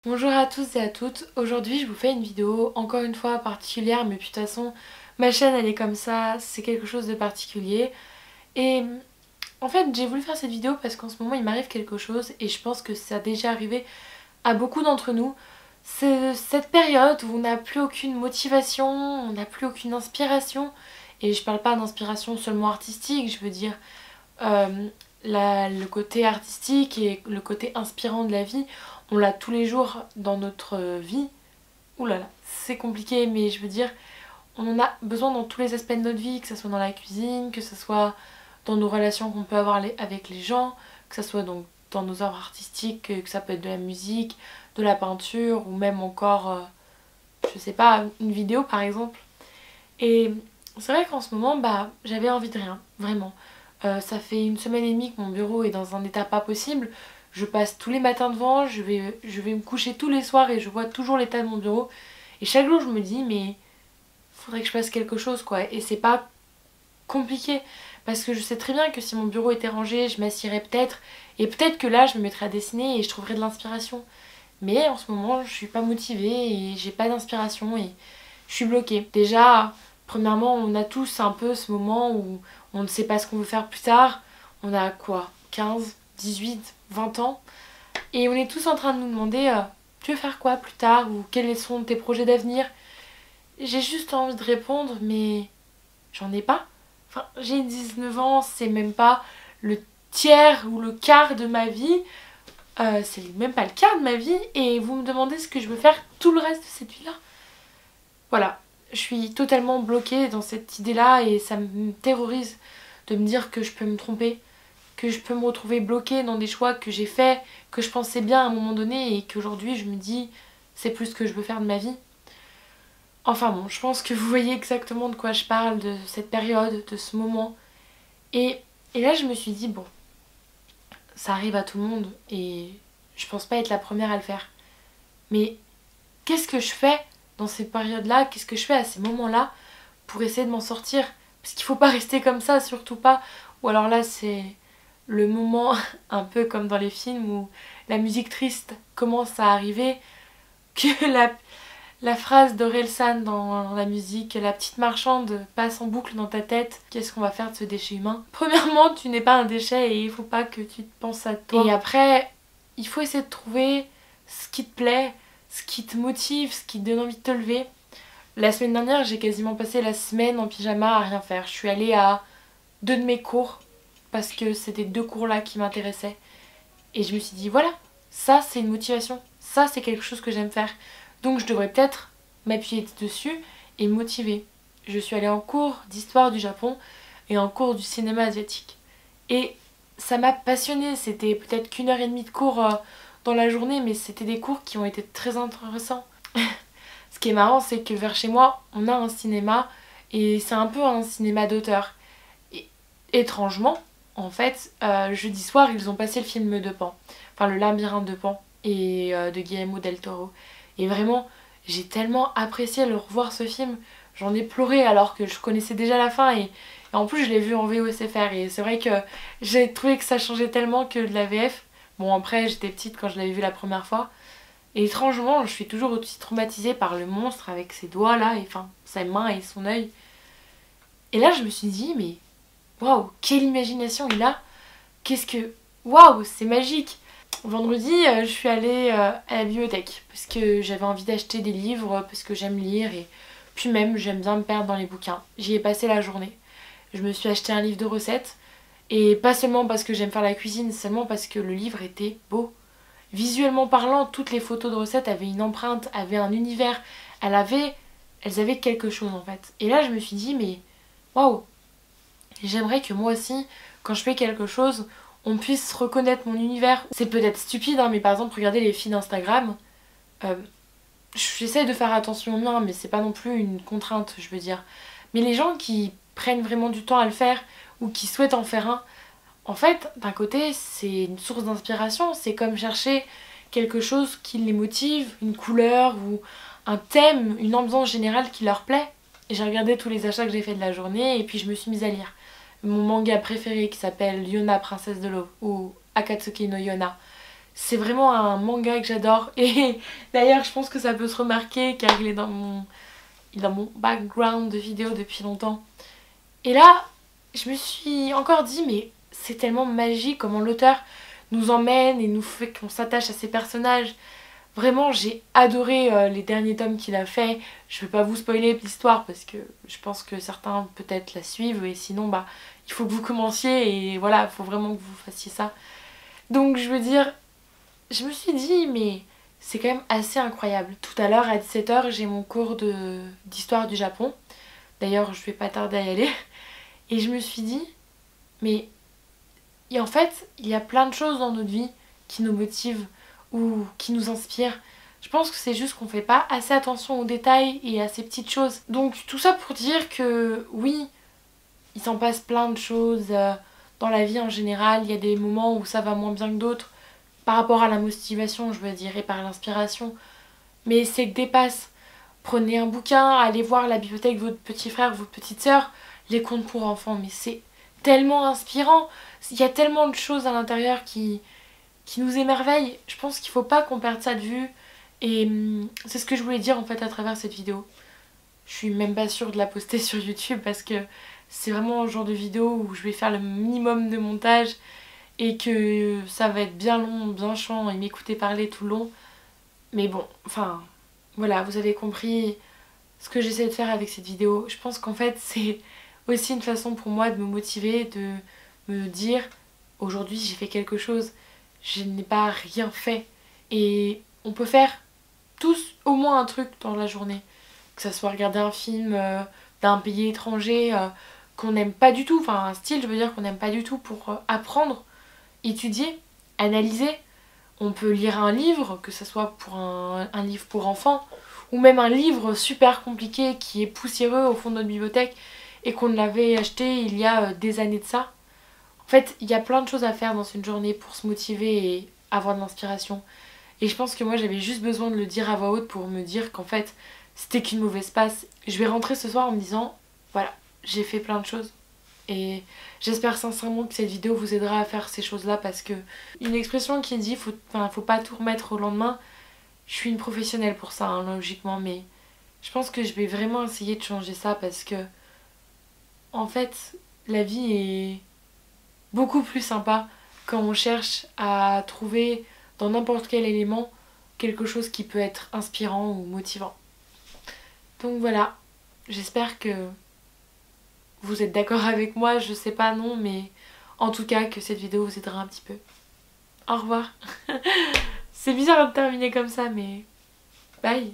Bonjour à tous et à toutes, aujourd'hui je vous fais une vidéo encore une fois particulière mais puis de toute façon ma chaîne elle est comme ça, c'est quelque chose de particulier et en fait j'ai voulu faire cette vidéo parce qu'en ce moment il m'arrive quelque chose et je pense que ça a déjà arrivé à beaucoup d'entre nous. C'est cette période où on n'a plus aucune motivation, on n'a plus aucune inspiration et je parle pas d'inspiration seulement artistique, je veux dire euh, le côté artistique et le côté inspirant de la vie, on l'a tous les jours dans notre vie. Ouh là là, c'est compliqué, mais je veux dire, on en a besoin dans tous les aspects de notre vie, que ce soit dans la cuisine, que ce soit dans nos relations qu'on peut avoir avec les gens, que ce soit donc dans nos œuvres artistiques, que ça peut être de la musique, de la peinture, ou même encore, je sais pas, une vidéo par exemple. Et c'est vrai qu'en ce moment, bah, j'avais envie de rien, vraiment. Ça fait une semaine et demie que mon bureau est dans un état pas possible. Je passe tous les matins devant, je vais me coucher tous les soirs et je vois toujours l'état de mon bureau. Et chaque jour, je me dis, mais faudrait que je fasse quelque chose, quoi. Et c'est pas compliqué. Parce que je sais très bien que si mon bureau était rangé, je m'assierais peut-être. Et peut-être que là, je me mettrais à dessiner et je trouverais de l'inspiration. Mais en ce moment, je suis pas motivée et j'ai pas d'inspiration et je suis bloquée. Déjà, premièrement, on a tous un peu ce moment où on ne sait pas ce qu'on veut faire plus tard. On a quoi, 15, 18, 20 ans. Et on est tous en train de nous demander tu veux faire quoi plus tard ou quels sont tes projets d'avenir. J'ai juste envie de répondre mais j'en ai pas. Enfin, j'ai 19 ans, c'est même pas le tiers ou le quart de ma vie. C'est même pas le quart de ma vie et vous me demandez ce que je veux faire tout le reste de cette vie-là. Voilà, je suis totalement bloquée dans cette idée-là et ça me terrorise de me dire que je peux me tromper, que je peux me retrouver bloquée dans des choix que j'ai faits, que je pensais bien à un moment donné et qu'aujourd'hui je me dis c'est plus ce que je veux faire de ma vie. Enfin bon, je pense que vous voyez exactement de quoi je parle, de cette période, de ce moment. Et, et là je me suis dit bon, ça arrive à tout le monde et je pense pas être la première à le faire. Mais qu'est-ce que je fais dans ces périodes-là? Qu'est-ce que je fais à ces moments-là pour essayer de m'en sortir? Parce qu'il faut pas rester comme ça, surtout pas. Ou alors là, c'est le moment un peu comme dans les films où la musique triste commence à arriver, que la phrase d'Orelsan dans la musique, la petite marchande passe en boucle dans ta tête. Qu'est-ce qu'on va faire de ce déchet humain? Premièrement, tu n'es pas un déchet et il faut pas que tu te penses à toi. Et après, il faut essayer de trouver ce qui te plaît, ce qui te motive, ce qui te donne envie de te lever. La semaine dernière, j'ai quasiment passé la semaine en pyjama à rien faire. Je suis allée à 2 de mes cours parce que c'était 2 cours là qui m'intéressaient. Et je me suis dit, voilà, ça c'est une motivation, ça c'est quelque chose que j'aime faire. Donc je devrais peut-être m'appuyer dessus et me motiver. Je suis allée en cours d'histoire du Japon et en cours du cinéma asiatique. Et ça m'a passionnée, c'était peut-être qu'une heure et demie de cours dans la journée, mais c'était des cours qui ont été très intéressants. Ce qui est marrant, c'est que vers chez moi, on a un cinéma et c'est un peu un cinéma d'auteur. Et étrangement, en fait, jeudi soir, ils ont passé le film de Pan, enfin le labyrinthe de Pan et de Guillermo del Toro. Et vraiment, j'ai tellement apprécié le revoir ce film. J'en ai pleuré alors que je connaissais déjà la fin et en plus je l'ai vu en VOSFR et c'est vrai que j'ai trouvé que ça changeait tellement que de la VF. Bon après j'étais petite quand je l'avais vu la première fois. Et étrangement, je suis toujours aussi traumatisée par le monstre avec ses doigts là, et enfin sa main et son œil. Et là je me suis dit mais waouh, quelle imagination il a. Qu'est-ce que... Waouh, c'est magique. Vendredi, je suis allée à la bibliothèque parce que j'avais envie d'acheter des livres, parce que j'aime lire et puis même j'aime bien me perdre dans les bouquins. J'y ai passé la journée. Je me suis acheté un livre de recettes et pas seulement parce que j'aime faire la cuisine, seulement parce que le livre était beau. Visuellement parlant, toutes les photos de recettes avaient une empreinte, avaient un univers, elles avaient quelque chose en fait. Et là je me suis dit mais waouh, j'aimerais que moi aussi, quand je fais quelque chose, on puisse reconnaître mon univers. C'est peut-être stupide, hein, mais par exemple, regardez les filles d'Instagram. Euh, J'essaie de faire attention au mien, mais c'est pas non plus une contrainte, je veux dire. Mais les gens qui prennent vraiment du temps à le faire, ou qui souhaitent en faire un, en fait, d'un côté, c'est une source d'inspiration. C'est comme chercher quelque chose qui les motive, une couleur ou un thème, une ambiance générale qui leur plaît. Et j'ai regardé tous les achats que j'ai fait de la journée et puis je me suis mise à lire mon manga préféré qui s'appelle Yona, princesse de l'eau ou Akatsuki no Yona. C'est vraiment un manga que j'adore. Et d'ailleurs, je pense que ça peut se remarquer car il est dans mon background de vidéo depuis longtemps. Et là, je me suis encore dit, mais c'est tellement magique comment l'auteur nous emmène et nous fait qu'on s'attache à ces personnages. Vraiment, j'ai adoré les derniers tomes qu'il a fait. Je vais pas vous spoiler l'histoire parce que je pense que certains peut-être la suivent et sinon, bah, il faut que vous commenciez et voilà, il faut vraiment que vous fassiez ça. Donc, je veux dire, je me suis dit, mais c'est quand même assez incroyable. Tout à l'heure, à 17h, j'ai mon cours d'histoire du Japon. D'ailleurs, je vais pas tarder à y aller. Et je me suis dit, mais et en fait, il y a plein de choses dans notre vie qui nous motivent ou qui nous inspirent. Je pense que c'est juste qu'on fait pas assez attention aux détails et à ces petites choses. Donc tout ça pour dire que oui, il s'en passe plein de choses dans la vie en général. Il y a des moments où ça va moins bien que d'autres par rapport à la motivation, je veux dire, et par l'inspiration. Mais c'est que dépasse. Prenez un bouquin, allez voir la bibliothèque de votre petit frère, votre petite sœur, les contes pour enfants, mais c'est tellement inspirant. Il y a tellement de choses à l'intérieur qui nous émerveillent. Je pense qu'il faut pas qu'on perde ça de vue. Et c'est ce que je voulais dire en fait à travers cette vidéo. Je suis même pas sûre de la poster sur YouTube parce que c'est vraiment le genre de vidéo où je vais faire le minimum de montage et que ça va être bien long, bien chiant et m'écouter parler tout le long. Mais bon, enfin, voilà, vous avez compris ce que j'essaie de faire avec cette vidéo. Je pense qu'en fait, c'est aussi une façon pour moi de me motiver, de me dire aujourd'hui j'ai fait quelque chose, je n'ai pas rien fait. Et on peut faire tous au moins un truc dans la journée. Que ça soit regarder un film d'un pays étranger qu'on n'aime pas du tout, enfin un style je veux dire qu'on n'aime pas du tout pour apprendre, étudier, analyser. On peut lire un livre, que ce soit pour un livre pour enfants, ou même un livre super compliqué qui est poussiéreux au fond de notre bibliothèque et qu'on l'avait acheté il y a des années de ça. En fait, il y a plein de choses à faire dans une journée pour se motiver et avoir de l'inspiration. Et je pense que moi j'avais juste besoin de le dire à voix haute pour me dire qu'en fait c'était qu'une mauvaise passe. Je vais rentrer ce soir en me disant, voilà, j'ai fait plein de choses. Et j'espère sincèrement que cette vidéo vous aidera à faire ces choses-là parce que une expression qui dit faut pas tout remettre au lendemain, je suis une professionnelle pour ça hein, logiquement, mais je pense que je vais vraiment essayer de changer ça parce que en fait la vie est beaucoup plus sympa quand on cherche à trouver dans n'importe quel élément quelque chose qui peut être inspirant ou motivant. Donc voilà, j'espère que vous êtes d'accord avec moi, je sais pas non, mais en tout cas que cette vidéo vous aidera un petit peu. Au revoir. C'est bizarre de terminer comme ça, mais bye.